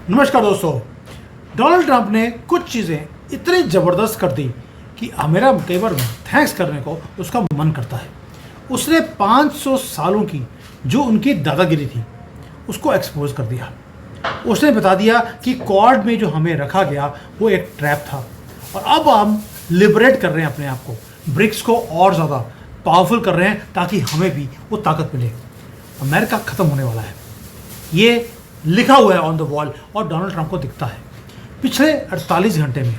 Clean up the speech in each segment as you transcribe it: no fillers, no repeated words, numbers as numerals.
नमस्कार दोस्तों। Donald Trump ने कुछ चीज़ें इतनी ज़बरदस्त कर दी कि मेरा कई बार थैंक्स करने को उसका मन करता है। उसने 500 सालों की जो उनकी दादागिरी थी उसको एक्सपोज कर दिया। उसने बता दिया कि क्वाड में जो हमें रखा गया वो एक ट्रैप था और अब हम लिबरेट कर रहे हैं अपने आप को, ब्रिक्स को और ज़्यादा पावरफुल कर रहे हैं ताकि हमें भी वो ताकत मिले। अमेरिका ख़त्म होने वाला है, ये लिखा हुआ है ऑन द वॉल और डोनाल्ड ट्रंप को दिखता है। पिछले 48 घंटे में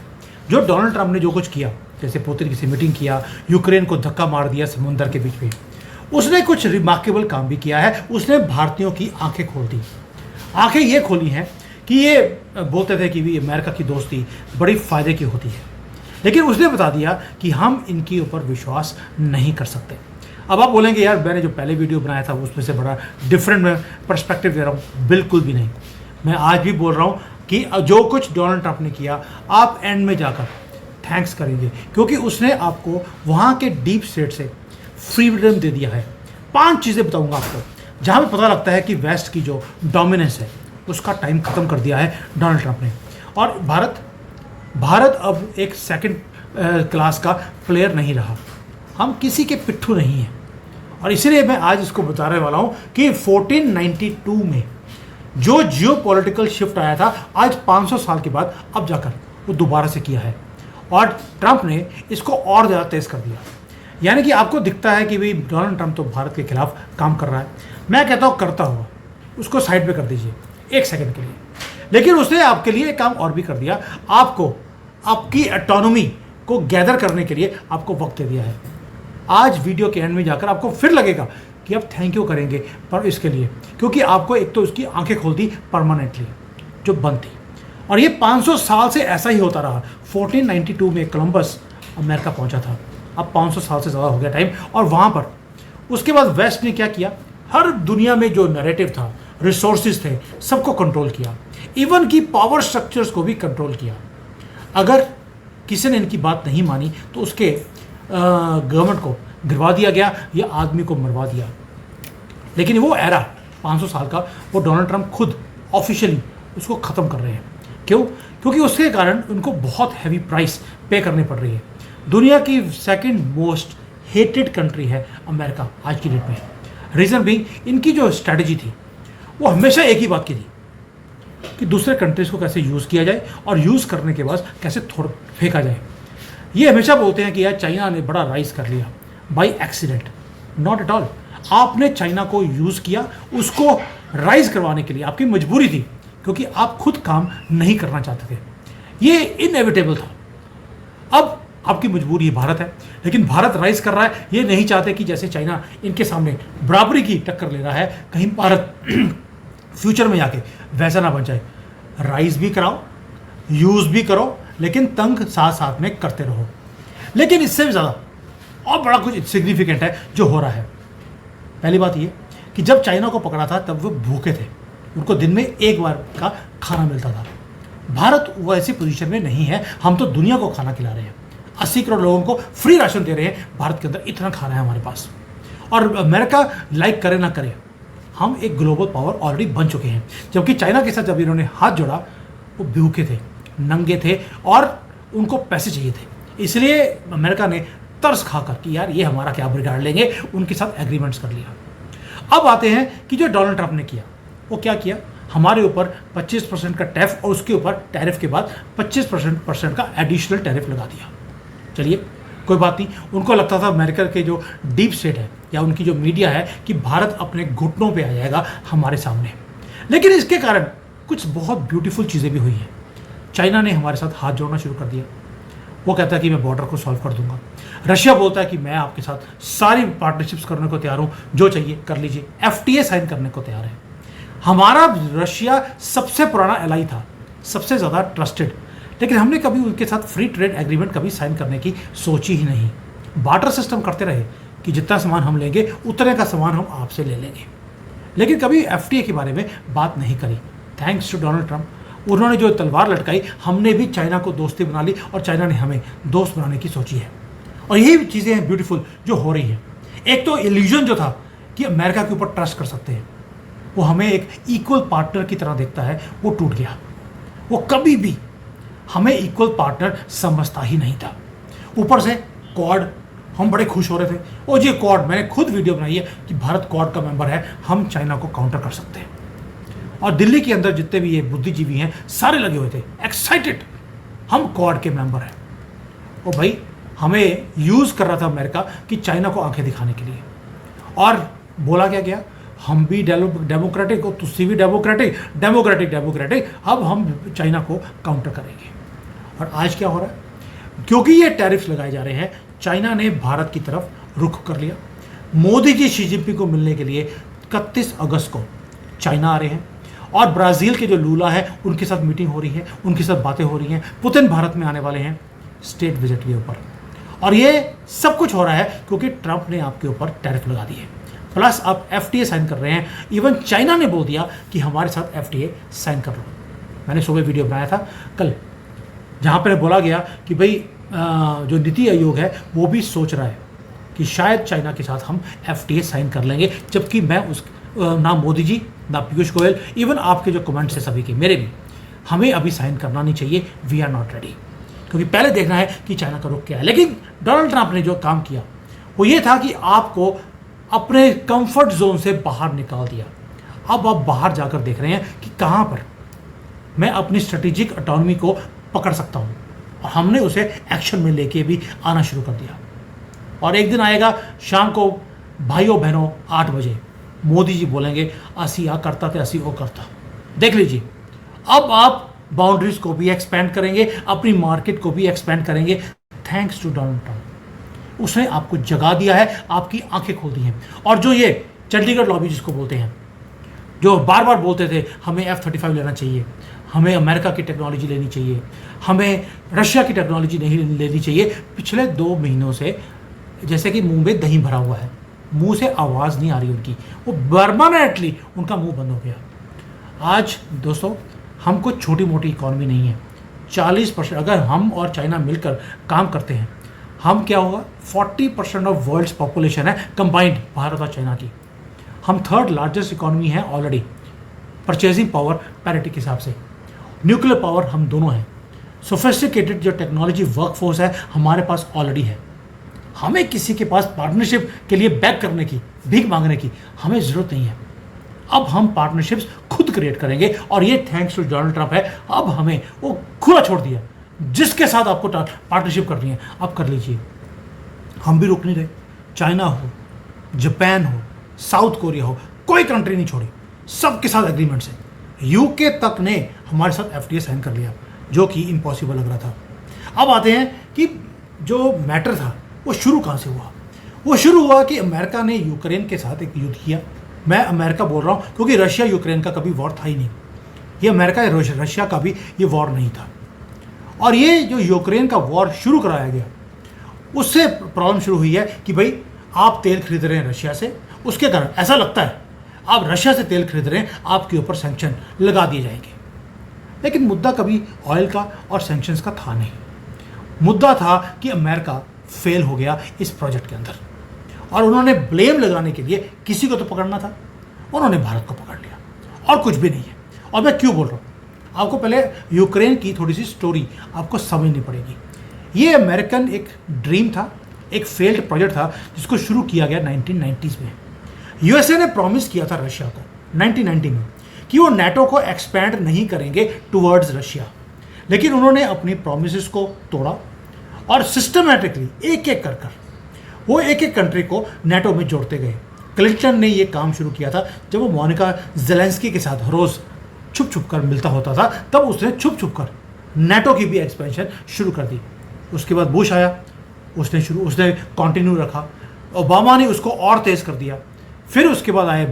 जो डोनाल्ड ट्रंप ने जो कुछ किया, जैसे पुतिन की मीटिंग किया, यूक्रेन को धक्का मार दिया समुद्र के बीच में, उसने कुछ रिमार्केबल काम भी किया है। उसने भारतीयों की आंखें खोल दी। आंखें ये खोली हैं कि ये बोलते थे कि भी अमेरिका की दोस्ती बड़ी फ़ायदे की होती है, लेकिन उसने बता दिया कि हम इनके ऊपर विश्वास नहीं कर सकते। अब आप बोलेंगे यार मैंने जो पहले वीडियो बनाया था उसमें से बड़ा डिफरेंट मैं पर्सपेक्टिव दे रहा हूँ। बिल्कुल भी नहीं। मैं आज भी बोल रहा हूँ कि जो कुछ डोनाल्ड ट्रंप ने किया आप एंड में जाकर थैंक्स करेंगे, क्योंकि उसने आपको वहाँ के डीप स्टेट से फ्रीडम दे दिया है। 5 चीज़ें बताऊँगा आपको जहाँ पे पता लगता है कि वेस्ट की जो डोमिनेंस है उसका टाइम ख़त्म कर दिया है डोनाल्ड ट्रंप ने। और भारत अब एक सेकंड क्लास का प्लेयर नहीं रहा। हम किसी के पिट्ठू नहीं हैं और इसीलिए मैं आज इसको बताने वाला हूँ कि 1492 में जो जियोपॉलिटिकल शिफ्ट आया था आज 500 साल के बाद अब जाकर वो दोबारा से किया है और ट्रंप ने इसको और ज़्यादा तेज़ कर दिया। यानी कि आपको दिखता है कि भाई डोनाल्ड ट्रंप तो भारत के खिलाफ काम कर रहा है। मैं कहता हूँ करता हुआ उसको साइड पे कर दीजिए एक सेकंड के लिए, लेकिन उसने आपके लिए एक काम और भी कर दिया। आपको आपकी ऑटोनॉमी को गैदर करने के लिए आपको वक्त दे दिया है। आज वीडियो के एंड में जाकर आपको फिर लगेगा कि आप थैंक यू करेंगे पर इसके लिए, क्योंकि आपको एक तो उसकी आंखें खोल दी परमानेंटली जो बंद थी। और ये 500 साल से ऐसा ही होता रहा। 1492 में कोलंबस अमेरिका पहुंचा था, अब 500 साल से ज़्यादा हो गया टाइम। और वहाँ पर उसके बाद वेस्ट ने क्या किया, हर दुनिया में जो नैरेटिव था, रिसोर्सेज थे, सबको कंट्रोल किया, इवन की पावर स्ट्रक्चर्स को भी कंट्रोल किया। अगर किसी ने इनकी बात नहीं मानी तो उसके गवर्नमेंट को गिरवा दिया गया या आदमी को मरवा दिया। लेकिन वो एरा 500 साल का वो डोनाल्ड ट्रंप खुद ऑफिशियली उसको ख़त्म कर रहे हैं। क्यों? क्योंकि उसके कारण उनको बहुत हैवी प्राइस पे करनी पड़ रही है। दुनिया की सेकंड मोस्ट हेटेड कंट्री है अमेरिका आज की डेट में। रीज़न बीइंग इनकी जो स्ट्रैटेजी थी वो हमेशा एक ही बात की थी कि दूसरे कंट्रीज़ को कैसे यूज़ किया जाए और यूज़ करने के बाद कैसे थोड़ा फेंका जाए। ये हमेशा बोलते हैं कि यार चाइना ने बड़ा राइज कर लिया by accident. Not at all. आपने चाइना को यूज़ किया उसको राइज करवाने के लिए, आपकी मजबूरी थी क्योंकि आप खुद काम नहीं करना चाहते थे। ये इनएविटेबल था। अब आपकी मजबूरी भारत है, लेकिन भारत राइज कर रहा है। ये नहीं चाहते कि जैसे चाइना इनके सामने बराबरी की टक्कर ले रहा है, कहीं भारत फ्यूचर में जाके वैसा ना बन जाए। राइज भी कराओ, यूज़ भी करो, लेकिन तंग साथ साथ में करते रहो। लेकिन इससे भी ज़्यादा और बड़ा कुछ सिग्निफिकेंट है जो हो रहा है। पहली बात ये कि जब चाइना को पकड़ा था तब वो भूखे थे, उनको दिन में एक बार का खाना मिलता था। भारत वो ऐसी पोजीशन में नहीं है। हम तो दुनिया को खाना खिला रहे हैं, 80 करोड़ लोगों को फ्री राशन दे रहे हैं। भारत के अंदर इतना खाना है हमारे पास। और अमेरिका लाइक करे ना करे, हम एक ग्लोबल पावर ऑलरेडी बन चुके हैं। जबकि चाइना के साथ जब इन्होंने हाथ जोड़ा वो भूखे थे, नंगे थे और उनको पैसे चाहिए थे। इसलिए अमेरिका ने तरस खाकर कि यार ये हमारा क्या बिगाड़ लेंगे, उनके साथ एग्रीमेंट्स कर लिया। अब आते हैं कि जो डोनाल्ड ट्रंप ने किया वो क्या किया, हमारे ऊपर 25% का टैरिफ और उसके ऊपर टैरिफ के बाद 25% का एडिशनल टैरिफ लगा दिया। चलिए कोई बात नहीं। उनको लगता था अमेरिका के जो डीप स्टेट है या उनकी जो मीडिया है कि भारत अपने घुटनों पे आ जाएगा हमारे सामने। लेकिन इसके कारण कुछ बहुत ब्यूटीफुल चीज़ें भी हुई हैं। चाइना ने हमारे साथ हाथ जोड़ना शुरू कर दिया। वो कहता है कि मैं बॉर्डर को सॉल्व कर दूंगा। रशिया बोलता है कि मैं आपके साथ सारी पार्टनरशिप्स करने को तैयार हूँ, जो चाहिए कर लीजिए। FTA साइन करने को तैयार है। हमारा रशिया सबसे पुराना एलाई था, सबसे ज़्यादा ट्रस्टेड, लेकिन हमने कभी उनके साथ फ्री ट्रेड एग्रीमेंट कभी साइन करने की सोची ही नहीं। बार्टर सिस्टम करते रहे कि जितना सामान हम लेंगे उतने का सामान हम आपसे ले लेंगे, लेकिन कभी FTA के बारे में बात नहीं करी। थैंक्स टू डोनाल्ड ट्रंप, उन्होंने जो तलवार लटकाई, हमने भी चाइना को दोस्ती बना ली और चाइना ने हमें दोस्त बनाने की सोची है। और यही चीज़ें हैं ब्यूटीफुल जो हो रही हैं। एक तो इल्यूजन जो था कि अमेरिका के ऊपर ट्रस्ट कर सकते हैं, वो हमें एक इक्वल पार्टनर की तरह देखता है, वो टूट गया। वो कभी भी हमें इक्वल पार्टनर समझता ही नहीं था। ऊपर से क्वाड, हम बड़े खुश हो रहे थे, ओ जी क्वाड, मैंने खुद वीडियो बनाई है कि भारत क्वाड का मेंबर है, हम चाइना को काउंटर कर सकते हैं। और दिल्ली के अंदर जितने भी ये बुद्धिजीवी हैं सारे लगे हुए थे एक्साइटेड, हम क्वाड के मेंबर हैं। ओ भाई, हमें यूज कर रहा था अमेरिका कि चाइना को आंखें दिखाने के लिए, और बोला क्या गया, हम भी डेमोक्रेटिक और तुसी भी डेमोक्रेटिक, अब हम चाइना को काउंटर करेंगे। और आज क्या हो रहा है, क्योंकि ये टैरिफ्स लगाए जा रहे हैं, चाइना ने भारत की तरफ रुख कर लिया। मोदी जी शी जिनपिंग को मिलने के लिए 31 अगस्त को चाइना आ रहे हैं, और ब्राज़ील के जो लूला है उनके साथ मीटिंग हो रही है, उनके साथ बातें हो रही हैं। पुतिन भारत में आने वाले हैं स्टेट विजिट के ऊपर, और ये सब कुछ हो रहा है क्योंकि ट्रंप ने आपके ऊपर टैरिफ लगा दिए। प्लस आप FTA साइन कर रहे हैं, इवन चाइना ने बोल दिया कि हमारे साथ FTA साइन कर लो। मैंने सुबह वीडियो बनाया था कल, जहाँ पर बोला गया कि भाई जो नीति आयोग है वो भी सोच रहा है कि शायद चाइना के साथ हम FTA साइन कर लेंगे, जबकि मैं उस ना मोदी जी ना पीयूष गोयल, इवन आपके जो कमेंट्स है सभी के, मेरे भी, हमें अभी साइन करना नहीं चाहिए, वी आर नॉट रेडी, क्योंकि पहले देखना है कि चाइना का रुख क्या है। लेकिन डोनाल्ड ट्रंप ने जो काम किया वो ये था कि आपको अपने कंफर्ट जोन से बाहर निकाल दिया। अब आप बाहर जाकर देख रहे हैं कि कहाँ पर मैं अपनी स्ट्रेटेजिक ऑटोनॉमी को पकड़ सकता हूँ, और हमने उसे एक्शन में लेके भी आना शुरू कर दिया। और एक दिन आएगा शाम को, भाइयों बहनों 8 बजे मोदी जी बोलेंगे असी आ करता थे, असी वो करता। देख लीजिए, अब आप बाउंड्रीज को भी एक्सपेंड करेंगे, अपनी मार्केट को भी एक्सपेंड करेंगे, थैंक्स टू डोनाल्ड ट्रंप। उसने आपको जगा दिया है, आपकी आंखें खोल दी हैं। और जो ये चंडीगढ़ लॉबी जिसको बोलते हैं, जो बार बार बोलते थे हमें F-35 लेना चाहिए, हमें अमेरिका की टेक्नोलॉजी लेनी चाहिए, हमें रशिया की टेक्नोलॉजी नहीं लेनी चाहिए, पिछले 2 महीनों से जैसे कि मुंह में दही भरा हुआ है, मुंह से आवाज़ नहीं आ रही उनकी, वो परमानेंटली उनका मुंह बंद हो गया। आज दोस्तों, हम कुछ छोटी मोटी इकॉनमी नहीं है। 40% अगर हम और चाइना मिलकर काम करते हैं, हम क्या होगा, 40% ऑफ वर्ल्ड्स पॉपुलेशन है कंबाइंड भारत और चाइना की। हम 3rd लार्जेस्ट इकॉनमी है ऑलरेडी, परचेजिंग पावर पैरिटी के हिसाब से, न्यूक्लियर पावर हम दोनों हैं, सोफिस्टिकेटेड जो टेक्नोलॉजी वर्कफोर्स है हमारे पास ऑलरेडी है। हमें किसी के पास पार्टनरशिप के लिए बैक करने की, भीख मांगने की हमें ज़रूरत नहीं है। अब हम पार्टनरशिप्स खुद क्रिएट करेंगे, और ये थैंक्स टू डोनाल्ड ट्रंप है। अब हमें वो खुला छोड़ दिया, जिसके साथ आपको पार्टनरशिप करनी है आप कर लीजिए, हम भी रुक नहीं रहे। चाइना हो, जापान हो, साउथ कोरिया हो, कोई कंट्री नहीं छोड़ी, सबके साथ एग्रीमेंट्स है। यूके तक ने हमारे साथ FTA साइन कर लिया, जो कि इम्पॉसिबल लग रहा था। अब आते हैं कि जो मैटर था वो शुरू कहाँ से हुआ। वो शुरू हुआ कि अमेरिका ने यूक्रेन के साथ एक युद्ध किया। मैं अमेरिका बोल रहा हूँ क्योंकि रशिया यूक्रेन का कभी वॉर था ही नहीं, ये अमेरिका या रशिया का भी ये वॉर नहीं था। और ये जो यूक्रेन का वॉर शुरू कराया गया, उससे प्रॉब्लम शुरू हुई है कि भाई आप तेल खरीद रहे हैं रशिया से, उसके कारण ऐसा लगता है आप रशिया से तेल खरीद रहे हैं, आपके ऊपर सैंक्शन लगा दिए जाएंगे। लेकिन मुद्दा कभी ऑयल का और सैंक्शंस का था नहीं। मुद्दा था कि अमेरिका फेल हो गया इस प्रोजेक्ट के अंदर, और उन्होंने ब्लेम लगाने के लिए किसी को तो पकड़ना था, उन्होंने भारत को पकड़ लिया, और कुछ भी नहीं है। और मैं क्यों बोल रहा हूँ, आपको पहले यूक्रेन की थोड़ी सी स्टोरी आपको समझनी पड़ेगी। ये अमेरिकन एक ड्रीम था, एक फेल्ड प्रोजेक्ट था जिसको शुरू किया गया 1990s में। USA ने प्रॉमिस किया था रशिया को 1990 में कि वो NATO को एक्सपैंड नहीं करेंगे टुवर्ड्स रशिया, लेकिन उन्होंने अपनी प्रोमिस को तोड़ा, और सिस्टमेटिकली एक एक कर वो एक एक कंट्री को NATO में जोड़ते गए। क्लिंटन ने ये काम शुरू किया था जब वो मोनिका जेलेंस्की के साथ रोज़ छुप छुप कर मिलता होता था, तब उसने छुप छुप कर NATO की भी एक्सपेंशन शुरू कर दी। उसके बाद बुश आया, उसने कंटिन्यू रखा, ओबामा ने उसको और तेज़ कर दिया। फिर उसके बाद आए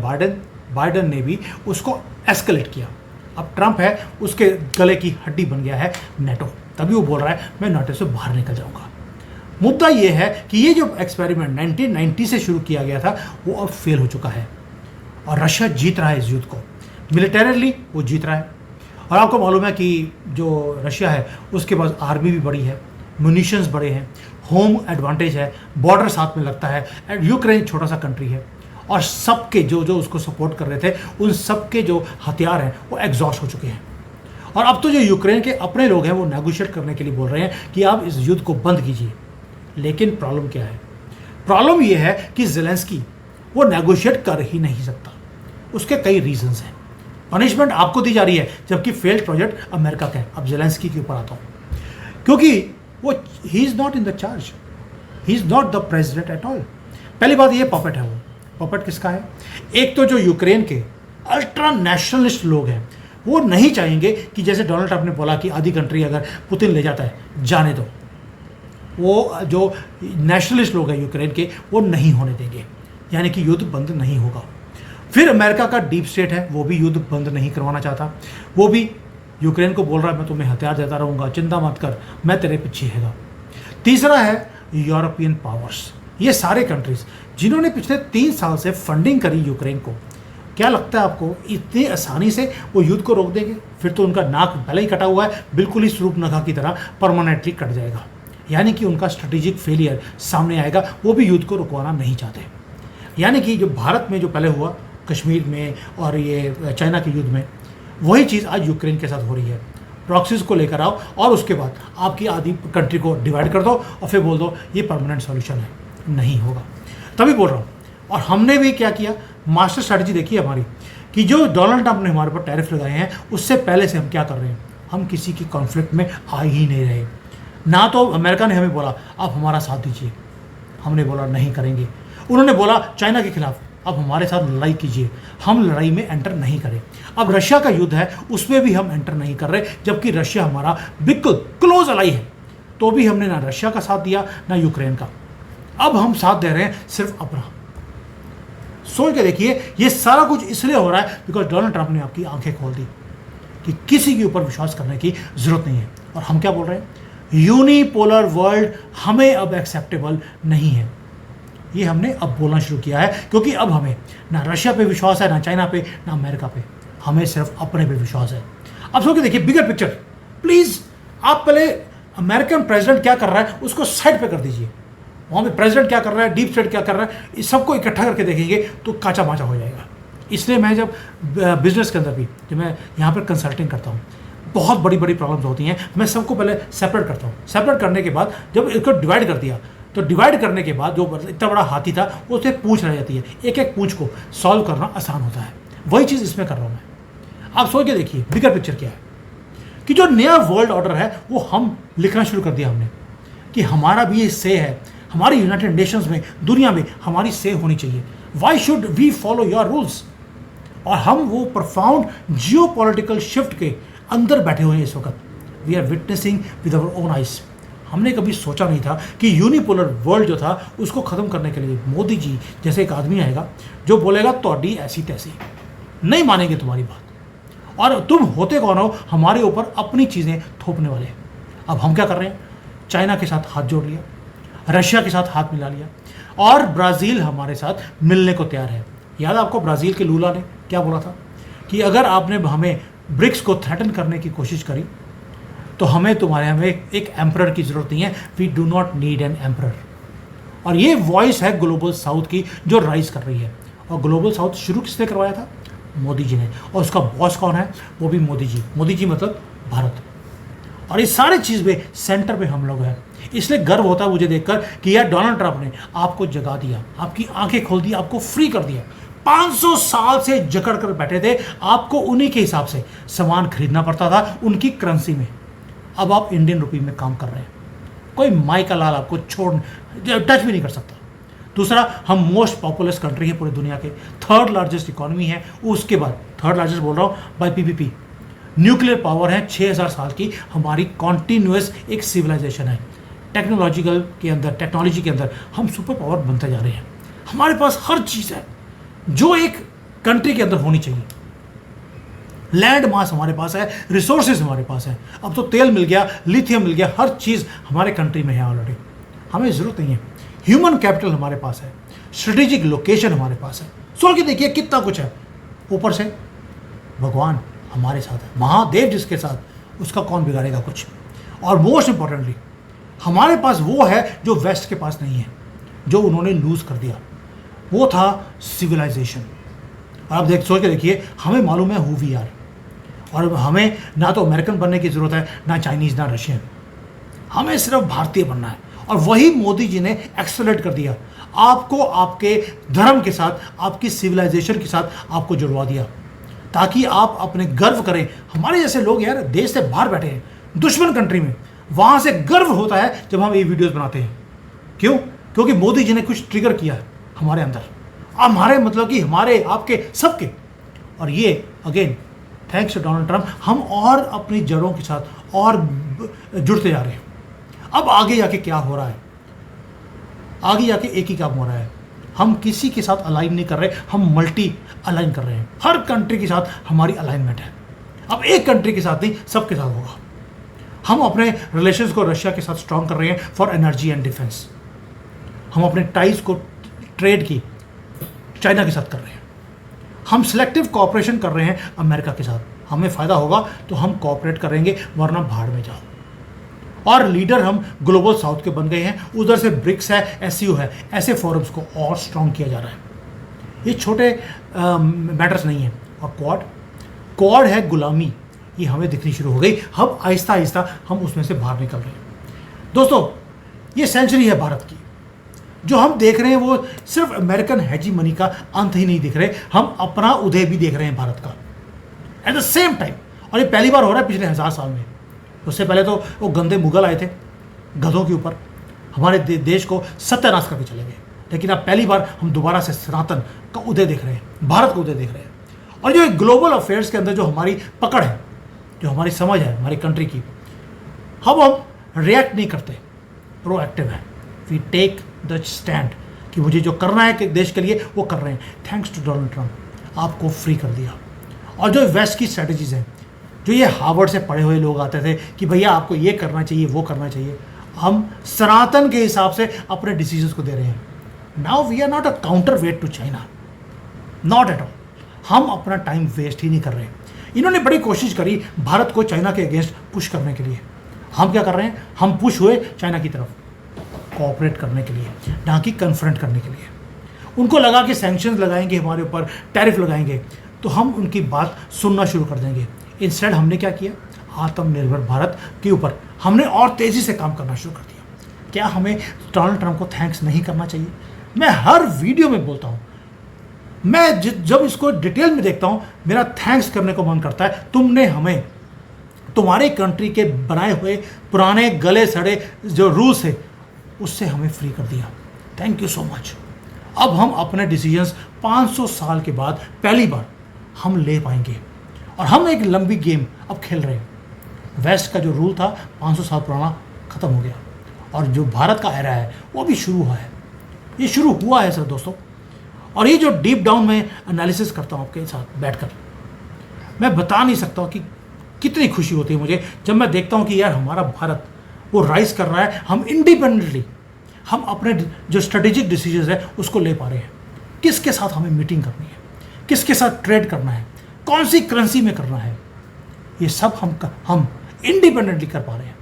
बाइडन ने भी उसको एस्केलेट किया। अब ट्रंप है, उसके गले की हड्डी बन गया है NATO, तभी वो बोल रहा है मैं NATO से बाहर निकल जाऊंगा। मुद्दा ये है कि ये जो एक्सपेरिमेंट 1990 से शुरू किया गया था वो अब फेल हो चुका है, और रशिया जीत रहा है इस युद्ध को, मिलिटरीली वो जीत रहा है। और आपको मालूम है कि जो रशिया है उसके पास आर्मी भी बड़ी है, म्यूनिशंस बड़े हैं, होम एडवांटेज है, बॉर्डर साथ में लगता है, एंड यूक्रेन छोटा सा कंट्री है, और सबके जो उसको सपोर्ट कर रहे थे उन सबके जो हथियार हैं वो एग्जॉस्ट हो चुके हैं। और अब तो जो यूक्रेन के अपने लोग हैं वो नेगोशिएट करने के लिए बोल रहे हैं कि आप इस युद्ध को बंद कीजिए। लेकिन प्रॉब्लम क्या है? प्रॉब्लम ये है कि ज़ेलेंस्की वो नेगोशिएट कर ही नहीं सकता। उसके कई रीजंस हैं। पनिशमेंट आपको दी जा रही है जबकि फेल्ड प्रोजेक्ट अमेरिका का है। अब ज़ेलेंस्की के ऊपर आता हूँ, क्योंकि वो he is not in the charge, he is not the president at all. पहली बात ये पपेट है। वो पपेट किसका है? एक तो जो यूक्रेन के अल्ट्रा नेशनलिस्ट लोग हैं वो नहीं चाहेंगे कि जैसे डोनाल्ड ट्रंप ने बोला कि आधी कंट्री अगर पुतिन ले जाता है जाने दो, वो जो नेशनलिस्ट लोग हैं यूक्रेन के वो नहीं होने देंगे, यानी कि युद्ध बंद नहीं होगा। फिर अमेरिका का डीप स्टेट है, वो भी युद्ध बंद नहीं करवाना चाहता। वो भी यूक्रेन को बोल रहा है मैं तुम्हें हथियार देता रहूँगा, चिंता मत कर, मैं तेरे पीछे हैगा। तीसरा है यूरोपियन पावर्स, ये सारे कंट्रीज जिन्होंने पिछले 3 साल से फंडिंग करी यूक्रेन को। क्या लगता है आपको इतनी आसानी से वो युद्ध को रोक देंगे? फिर तो उनका नाक पहले ही कटा हुआ है, बिल्कुल ही सूर्पनखा की तरह परमानेंटली कट जाएगा, यानी कि उनका स्ट्रेटेजिक फेलियर सामने आएगा। वो भी युद्ध को रुकवाना नहीं चाहते। यानी कि जो भारत में जो पहले हुआ कश्मीर में और ये चाइना के युद्ध में, वही चीज़ आज यूक्रेन के साथ हो रही है। प्रॉक्सीज को लेकर आओ और उसके बाद आपकी आधी कंट्री को डिवाइड कर दो और फिर बोल दो ये परमानेंट सॉल्यूशन है। नहीं होगा, तभी बोल रहा हूँ। और हमने भी क्या किया, मास्टर स्ट्रैटेजी देखी हमारी कि जो डोनाल्ड ट्रंप ने हमारे ऊपर टैरिफ लगाए हैं उससे पहले से हम क्या कर रहे हैं, हम किसी की कॉन्फ्लिक्ट में आ ही नहीं रहे। ना तो अमेरिका ने हमें बोला आप हमारा साथ दीजिए, हमने बोला नहीं करेंगे। उन्होंने बोला चाइना के खिलाफ अब हमारे साथ लड़ाई कीजिए, हम लड़ाई में एंटर नहीं करें। अब रशिया का युद्ध है उसमें भी हम एंटर नहीं कर रहे, जबकि रशिया हमारा बिल्कुल क्लोज अलाई है, तो भी हमने ना रशिया का साथ दिया ना यूक्रेन का। अब हम साथ दे रहे हैं सिर्फ अपना। सोच के देखिए, ये सारा कुछ इसलिए हो रहा है बिकॉज डोनाल्ड ट्रंप ने आपकी आंखें खोल दी कि किसी के ऊपर विश्वास करने की जरूरत नहीं है। और हम क्या बोल रहे हैं, यूनिपोलर वर्ल्ड हमें अब एक्सेप्टेबल नहीं है। ये हमने अब बोलना शुरू किया है, क्योंकि अब हमें ना रशिया पे विश्वास है, ना चाइना पे, ना अमेरिका पे, हमें सिर्फ अपने पे विश्वास है। अब सोच के देखिए बिगर पिक्चर। प्लीज आप पहले अमेरिकन प्रेसिडेंट क्या कर रहा है उसको साइड पे कर दीजिए। वहाँ पे प्रेसिडेंट क्या कर रहा है, डीप स्टेट क्या कर रहा है, इस सबको इकट्ठा करके देखेंगे तो काचा माचा हो जाएगा। इसलिए मैं जब बिजनेस के अंदर भी जब मैं यहाँ पर कंसल्टिंग करता हूँ, बहुत बड़ी बड़ी प्रॉब्लम्स होती हैं, मैं सबको पहले सेपरेट करता हूँ। सेपरेट करने के बाद जब इसको डिवाइड कर दिया, तो डिवाइड करने के बाद जो इतना बड़ा हाथी था उसे पूंछ रह जाती है, एक एक पूंछ को सॉल्व करना आसान होता है। वही चीज़ इसमें कर रहा हूँ मैं। आप सोच के देखिए बिगर पिक्चर क्या है कि जो नया वर्ल्ड ऑर्डर है वो हम लिखना शुरू कर दिया हमने कि हमारा भी ये से है, हमारी यूनाइटेड नेशंस में, दुनिया में हमारी से होनी चाहिए। Why should we follow your rules? और हम वो प्रोफाउंड जियो पॉलिटिकल शिफ्ट के अंदर बैठे हुए हैं इस वक्त। We are witnessing with our own eyes. हमने कभी सोचा नहीं था कि यूनिपोलर वर्ल्ड जो था उसको ख़त्म करने के लिए मोदी जी जैसे एक आदमी आएगा जो बोलेगा तोड़ी ऐसी तैसी, नहीं मानेंगे तुम्हारी बात, और तुम होते कौन हो हमारे ऊपर अपनी चीज़ें थोपने वाले। अब हम क्या कर रहे हैं, चाइना के साथ हाथ जोड़ लिया, रशिया के साथ हाथ मिला लिया, और ब्राज़ील हमारे साथ मिलने को तैयार है। याद आपको ब्राज़ील के लूला ने क्या बोला था कि अगर आपने हमें ब्रिक्स को थ्रेटन करने की कोशिश करी तो हमें एक एम्परर की ज़रूरत नहीं है, we do not need an emperor. और ये वॉइस है ग्लोबल साउथ की जो राइज कर रही है। और ग्लोबल साउथ शुरू किसने करवाया था? मोदी जी ने। और उसका बॉस कौन है? वो भी मोदी जी। मोदी जी मतलब भारत। और इस सारी चीज़ में सेंटर पे हम लोग हैं। इसलिए गर्व होता है मुझे देखकर कि यार डोनाल्ड ट्रंप ने आपको जगा दिया, आपकी आंखें खोल दी, आपको फ्री कर दिया। 500 साल से जकड़ कर बैठे थे, आपको उन्हीं के हिसाब से सामान खरीदना पड़ता था, उनकी करेंसी में। अब आप इंडियन रुपी में काम कर रहे हैं, कोई माई का लाल आपको छोड़ टच भी नहीं कर सकता। दूसरा, हम मोस्ट पॉपुलस कंट्री है पूरी दुनिया के, 3rd लार्जेस्ट इकोनॉमी है। उसके बाद 3rd लार्जेस्ट बोल रहा हूँ बाय पीपीपी। न्यूक्लियर पावर है 6000 साल की, हमारी कॉन्टीन्यूस एक सिविलाइजेशन है। टेक्नोलॉजी के अंदर हम सुपर पावर बनते जा रहे हैं। हमारे पास हर चीज़ है जो एक कंट्री के अंदर होनी चाहिए। लैंड मास हमारे पास है, रिसोर्सेज हमारे पास है। अब तो तेल मिल गया, लिथियम मिल गया, हर चीज़ हमारे कंट्री में है ऑलरेडी। हमें ज़रूरत नहीं है। ह्यूमन कैपिटल हमारे पास है, स्ट्रेटेजिक लोकेशन हमारे पास है। सोच के देखिए कितना कुछ है। ऊपर से भगवान हमारे साथ है, महादेव जिसके साथ, उसका कौन बिगाड़ेगा कुछ। और मोस्ट इंपॉर्टेंटली हमारे पास वो है जो वेस्ट के पास नहीं है, जो उन्होंने लूज कर दिया, वो था सिविलाइजेशन। और आप सोच के देखिए, हमें मालूम है हु वी आर, और हमें ना तो अमेरिकन बनने की ज़रूरत है, ना चाइनीज़, ना रशियन, हमें सिर्फ भारतीय बनना है। और वही मोदी जी ने एक्सेलरेट कर दिया, आपको आपके धर्म के साथ, आपकी सिविलाइजेशन के साथ आपको जुड़वा दिया, ताकि आप अपने गर्व करें। हमारे जैसे लोग यार देश से बाहर बैठे हैं, दुश्मन कंट्री में, वहाँ से गर्व होता है जब हम ये वीडियोस बनाते हैं। क्यों? क्योंकि मोदी जी ने कुछ ट्रिगर किया है हमारे अंदर, हमारे मतलब कि हमारे, आपके, सबके। और ये again thanks to Donald Trump, हम और अपनी जड़ों के साथ और जुड़ते जा रहे हैं। अब आगे जाके क्या हो रहा है? आगे जाके एक ही काम हो रहा है, हम किसी के साथ अलाइन नहीं कर रहे, हम मल्टी अलाइन कर रहे हैं। हर कंट्री के साथ हमारी अलाइनमेंट है। अब एक कंट्री के साथ नहीं, सबके साथ होगा। हम अपने रिलेशंस को रशिया के साथ स्ट्रॉन्ग कर रहे हैं फॉर एनर्जी एंड डिफेंस। हम अपने टाइज को, ट्रेड की, चाइना के साथ कर रहे हैं। हम सिलेक्टिव कोऑपरेशन कर रहे हैं अमेरिका के साथ। हमें फ़ायदा होगा तो हम कोऑपरेट करेंगे, वरना भाड़ में जाओ। और लीडर हम ग्लोबल साउथ के बन गए हैं, उधर से ब्रिक्स है, एससीओ है, ऐसे फोरम्स को और स्ट्रॉन्ग किया जा रहा है। ये छोटे मैटर्स नहीं हैं। और क्वाड है गुलामी, ये हमें दिखनी शुरू हो गई। हम आहिस्ता आहिस्ता हम उसमें से बाहर निकल रहे हैं। दोस्तों, ये सेंचुरी है भारत की। जो हम देख रहे हैं वो सिर्फ अमेरिकन हेजीमनी का अंत ही नहीं दिख रहे, हम अपना उदय भी देख रहे हैं भारत का एट द सेम टाइम। और ये पहली बार हो रहा है पिछले 1000 साल में। उससे पहले तो वो गंदे मुगल आए थे गधों के ऊपर, हमारे देश को सत्यानाश करके चले गए। लेकिन अब पहली बार हम दोबारा से सनातन का उदय देख रहे हैं, भारत का उदय देख रहे हैं। और जो ग्लोबल अफेयर्स के अंदर जो हमारी पकड़ है, जो हमारी समझ है हमारी कंट्री की, हम रिएक्ट नहीं करते, प्रोएक्टिव है। वी टेक द स्टैंड कि मुझे जो करना है कि देश के लिए वो कर रहे हैं। थैंक्स टू डोनाल्ड ट्रंप, आपको फ्री कर दिया। और जो वेस्ट की स्ट्रेटजीज़ हैं, जो ये हार्वर्ड से पढ़े हुए लोग आते थे कि भैया आपको ये करना चाहिए, वो करना चाहिए, हम सनातन के हिसाब से अपने डिसीजंस को दे रहे हैं। Now we are not a counterweight to China, not at all. हम अपना टाइम वेस्ट ही नहीं कर रहे। इन्होंने बड़ी कोशिश करी भारत को चाइना के अगेंस्ट पुश करने के लिए। हम क्या कर रहे हैं? हम पुश हुए चाइना की तरफ कोऑपरेट करने के लिए, ना कि कन्फ्रंट करने के लिए। उनको लगा कि सैंक्शंस लगाएंगे हमारे ऊपर, टैरिफ लगाएंगे, तो हम उनकी बात सुनना शुरू कर देंगे। इंस्टेड हमने क्या किया? आत्मनिर्भर भारत के ऊपर हमने और तेज़ी से काम करना शुरू कर दिया। क्या हमें डोनाल्ड ट्रंप को थैंक्स नहीं करना चाहिए? मैं हर वीडियो में बोलता हूँ, मैं जब इसको डिटेल में देखता हूँ मेरा थैंक्स करने को मन करता है। तुमने हमें तुम्हारी कंट्री के बनाए हुए पुराने गले सड़े जो रूल्स है उससे हमें फ्री कर दिया। Thank you so much. अब हम अपने डिसीजंस 500 साल के बाद पहली बार हम ले पाएंगे और हम एक लंबी गेम अब खेल रहे हैं। वेस्ट का जो रूल था 500 साल पुराना ख़त्म हो गया और जो भारत का एरा है वो भी शुरू हुआ है। ये शुरू हुआ है सर दोस्तों। और ये जो डीप डाउन में एनालिसिस करता हूँ आपके साथ बैठकर, मैं बता नहीं सकता कि कितनी खुशी होती है मुझे जब मैं देखता हूँ कि यार हमारा भारत वो राइज कर रहा है। हम इंडिपेंडेंटली हम अपने जो स्ट्रेटेजिक डिसीजंस है उसको ले पा रहे हैं। किसके साथ हमें मीटिंग करनी है, किसके साथ ट्रेड करना है, कौन सी करेंसी में करना है, ये सब हम इंडिपेंडेंटली कर पा रहे हैं।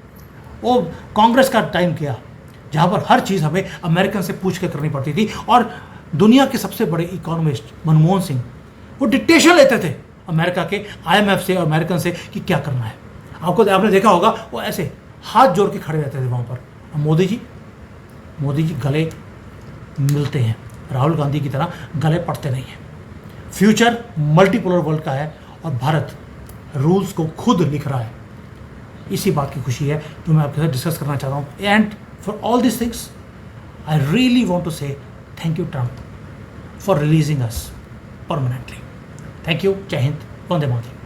वो कांग्रेस का टाइम किया जहाँ पर हर चीज़ हमें अमेरिकन से पूछ के करनी पड़ती थी और दुनिया के सबसे बड़े इकोनॉमिस्ट मनमोहन सिंह वो डिक्टेशन लेते थे अमेरिका के IMF से और अमेरिकन से कि क्या करना है। आपने देखा होगा वो ऐसे हाथ जोड़ के खड़े रहते थे वहाँ पर। मोदी जी गले मिलते हैं, राहुल गांधी की तरह गले पड़ते नहीं हैं। फ्यूचर मल्टीपोलर वर्ल्ड का है और भारत रूल्स को खुद लिख रहा है। इसी बात की खुशी है जो मैं आपके साथ डिस्कस करना चाह रहा हूँ। And for all this things I really want to say thank you Trump for releasing us permanently. Thank you. जय हिंद, वंदे मातरम।